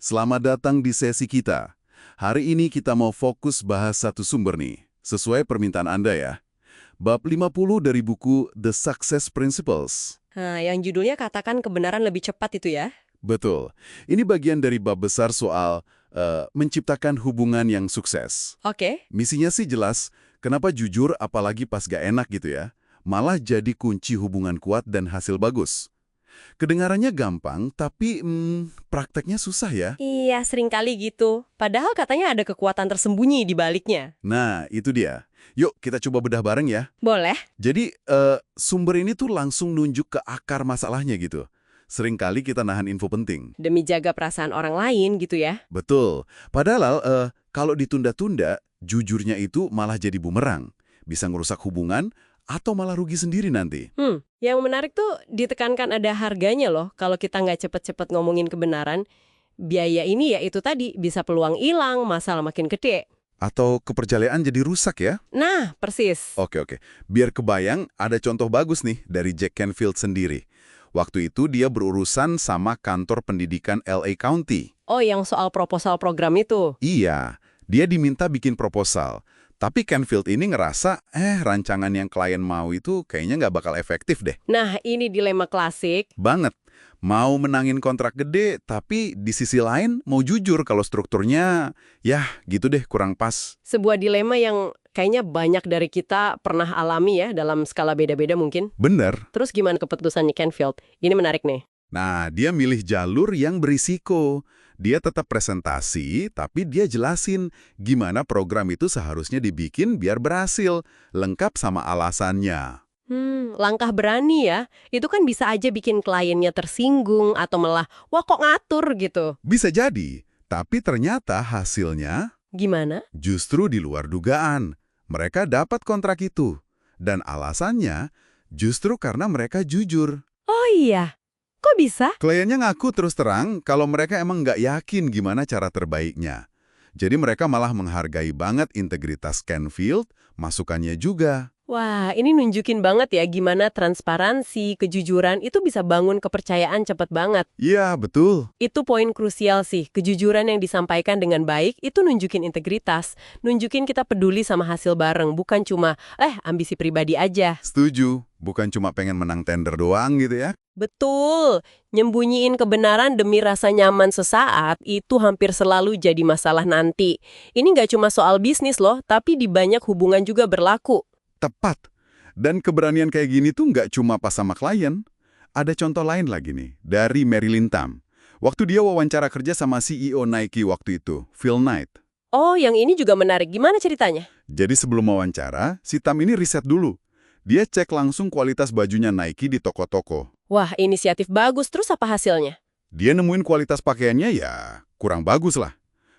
Selamat datang di sesi kita. Hari ini kita mau fokus bahas satu sumber nih, sesuai permintaan Anda ya. Bab 50 dari buku The Success Principles. Nah, yang judulnya katakan kebenaran lebih cepat itu ya? Betul. Ini bagian dari bab besar soal menciptakan hubungan yang sukses. Oke. Misinya sih jelas, kenapa jujur apalagi pas gak enak gitu ya, malah jadi kunci hubungan kuat dan hasil bagus. Kedengarannya gampang, tapi prakteknya susah ya. Iya, sering kali gitu. Padahal katanya ada kekuatan tersembunyi di baliknya. Nah, itu dia. Yuk, kita coba bedah bareng ya. Boleh? Jadi, sumber ini tuh langsung nunjuk ke akar masalahnya gitu. Seringkali kita nahan info penting. Demi jaga perasaan orang lain gitu ya? Betul. Padahal, kalau ditunda-tunda, jujurnya itu malah jadi bumerang. Bisa ngerusak hubungan, atau malah rugi sendiri nanti. Yang menarik tuh ditekankan ada harganya loh. Kalau kita nggak cepet-cepet ngomongin kebenaran, biaya ini ya itu tadi, bisa peluang hilang, masalah makin gede. Atau kepercayaan jadi rusak ya? Nah, persis. Oke. Biar kebayang, ada contoh bagus nih dari Jack Canfield sendiri. Waktu itu dia berurusan sama kantor pendidikan LA County. Oh, yang soal proposal program itu. Iya, dia diminta bikin proposal. Tapi Canfield ini ngerasa, rancangan yang klien mau itu kayaknya nggak bakal efektif deh. Nah, ini dilema klasik. Banget. Mau menangin kontrak gede, tapi di sisi lain mau jujur kalau strukturnya, ya gitu deh, kurang pas. Sebuah dilema yang kayaknya banyak dari kita pernah alami ya, dalam skala beda-beda mungkin. Bener. Terus gimana keputusannya Canfield? Ini menarik nih. Nah, dia milih jalur yang berisiko. Dia tetap presentasi, tapi dia jelasin gimana program itu seharusnya dibikin biar berhasil, lengkap sama alasannya. Langkah berani ya. Itu kan bisa aja bikin kliennya tersinggung atau malah, wah kok ngatur gitu. Bisa jadi, tapi ternyata hasilnya Gimana? justru di luar dugaan. Mereka dapat kontrak itu. Dan alasannya justru karena mereka jujur. Oh iya, kok bisa? Kliennya ngaku terus terang kalau mereka emang nggak yakin gimana cara terbaiknya. Jadi mereka malah menghargai banget integritas Canfield, masukannya juga. Wah, ini nunjukin banget ya gimana transparansi, kejujuran itu bisa bangun kepercayaan cepat banget. Iya, betul. Itu poin krusial sih, kejujuran yang disampaikan dengan baik itu nunjukin integritas, nunjukin kita peduli sama hasil bareng, bukan cuma, ambisi pribadi aja. Setuju. Bukan cuma pengen menang tender doang gitu ya. Betul, nyembunyiin kebenaran demi rasa nyaman sesaat itu hampir selalu jadi masalah nanti. Ini nggak cuma soal bisnis loh, tapi di banyak hubungan juga berlaku. Tepat. Dan keberanian kayak gini tuh nggak cuma pas sama klien. Ada contoh lain lagi nih, dari Marilyn Tam. Waktu dia wawancara kerja sama CEO Nike waktu itu, Phil Knight. Oh, yang ini juga menarik. Gimana ceritanya? Jadi sebelum wawancara, si Tam ini riset dulu. Dia cek langsung kualitas bajunya Nike di toko-toko. Wah, inisiatif bagus. Terus apa hasilnya? Dia nemuin kualitas pakaiannya ya kurang bagus lah.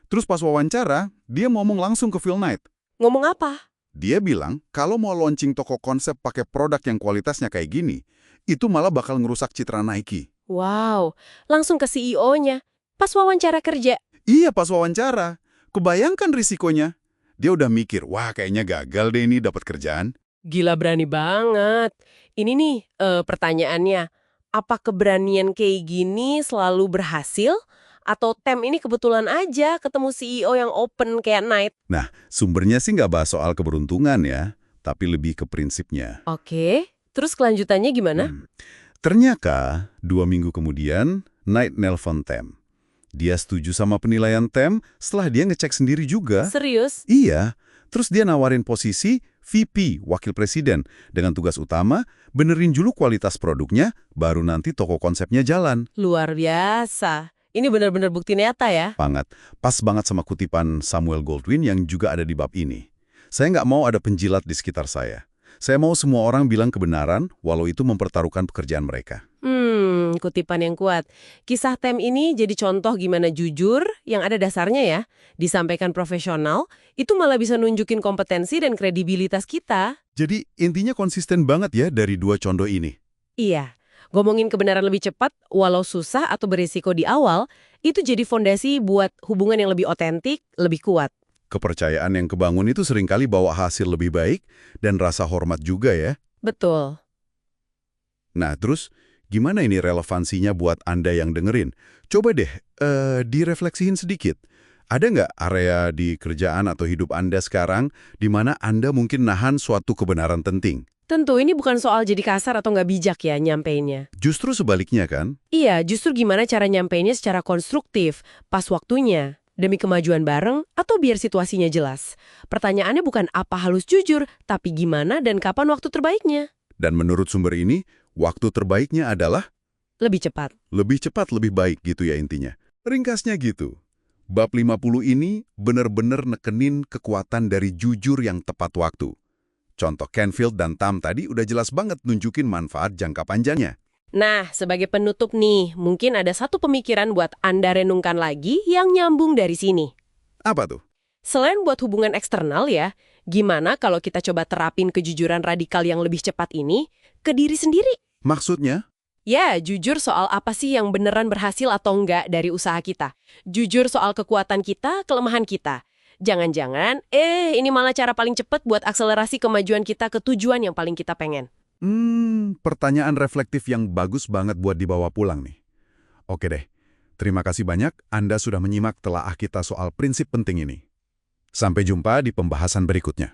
Terus pas wawancara, dia ngomong langsung ke Phil Knight. Ngomong apa? Dia bilang kalau mau launching toko konsep pakai produk yang kualitasnya kayak gini, itu malah bakal ngerusak citra Nike. Wow, langsung ke CEO-nya. Pas wawancara kerja. Iya, pas wawancara. Kebayangkan risikonya. Dia udah mikir, wah kayaknya gagal deh ini dapat kerjaan. Gila berani banget. Ini nih pertanyaannya. Apa keberanian kayak gini selalu berhasil? Atau Tem ini kebetulan aja ketemu CEO yang open kayak Knight? Nah, sumbernya sih nggak bahas soal keberuntungan ya, tapi lebih ke prinsipnya. Oke, terus kelanjutannya gimana? Ternyata, 2 minggu kemudian, Knight nelpon Tem. Dia setuju sama penilaian Tem setelah dia ngecek sendiri juga. Serius? Iya, terus dia nawarin posisi VP, Wakil Presiden, dengan tugas utama benerin dulu kualitas produknya, baru nanti toko konsepnya jalan. Luar biasa. Ini benar-benar bukti nyata ya? Banget. Pas banget sama kutipan Samuel Goldwyn yang juga ada di bab ini. Saya nggak mau ada penjilat di sekitar saya. Saya mau semua orang bilang kebenaran, walau itu mempertaruhkan pekerjaan mereka. Kutipan yang kuat. Kisah Tem ini jadi contoh gimana jujur yang ada dasarnya ya, disampaikan profesional, itu malah bisa nunjukin kompetensi dan kredibilitas kita. Jadi intinya konsisten banget ya dari 2 contoh ini. Iya, ngomongin kebenaran lebih cepat, walau susah atau berisiko di awal, itu jadi fondasi buat hubungan yang lebih otentik, lebih kuat. Kepercayaan yang kebangun itu seringkali bawa hasil lebih baik dan rasa hormat juga ya. Betul. Nah terus, Gimana ini relevansinya buat Anda yang dengerin? Coba deh, direfleksiin sedikit. Ada nggak area di kerjaan atau hidup Anda sekarang di mana Anda mungkin nahan suatu kebenaran penting? Tentu ini bukan soal jadi kasar atau nggak bijak ya nyampeinnya. Justru sebaliknya kan? Iya, justru gimana cara nyampeinnya secara konstruktif, pas waktunya, demi kemajuan bareng, atau biar situasinya jelas. Pertanyaannya bukan apa halus jujur, tapi gimana dan kapan waktu terbaiknya. Dan menurut sumber ini, waktu terbaiknya adalah Lebih cepat. lebih cepat, lebih baik gitu ya intinya. Ringkasnya gitu. Bab 50 ini benar-benar nekenin kekuatan dari jujur yang tepat waktu. Contoh Canfield dan Tam tadi udah jelas banget nunjukin manfaat jangka panjangnya. Nah, sebagai penutup nih, mungkin ada satu pemikiran buat Anda renungkan lagi yang nyambung dari sini. Apa tuh? Selain buat hubungan eksternal ya, gimana kalau kita coba terapin kejujuran radikal yang lebih cepat ini ke diri sendiri? Maksudnya? Ya, jujur soal apa sih yang beneran berhasil atau enggak dari usaha kita. Jujur soal kekuatan kita, kelemahan kita. Jangan-jangan, ini malah cara paling cepat buat akselerasi kemajuan kita ke tujuan yang paling kita pengen. Pertanyaan reflektif yang bagus banget buat dibawa pulang nih. Oke deh, terima kasih banyak Anda sudah menyimak telaah kita soal prinsip penting ini. Sampai jumpa di pembahasan berikutnya.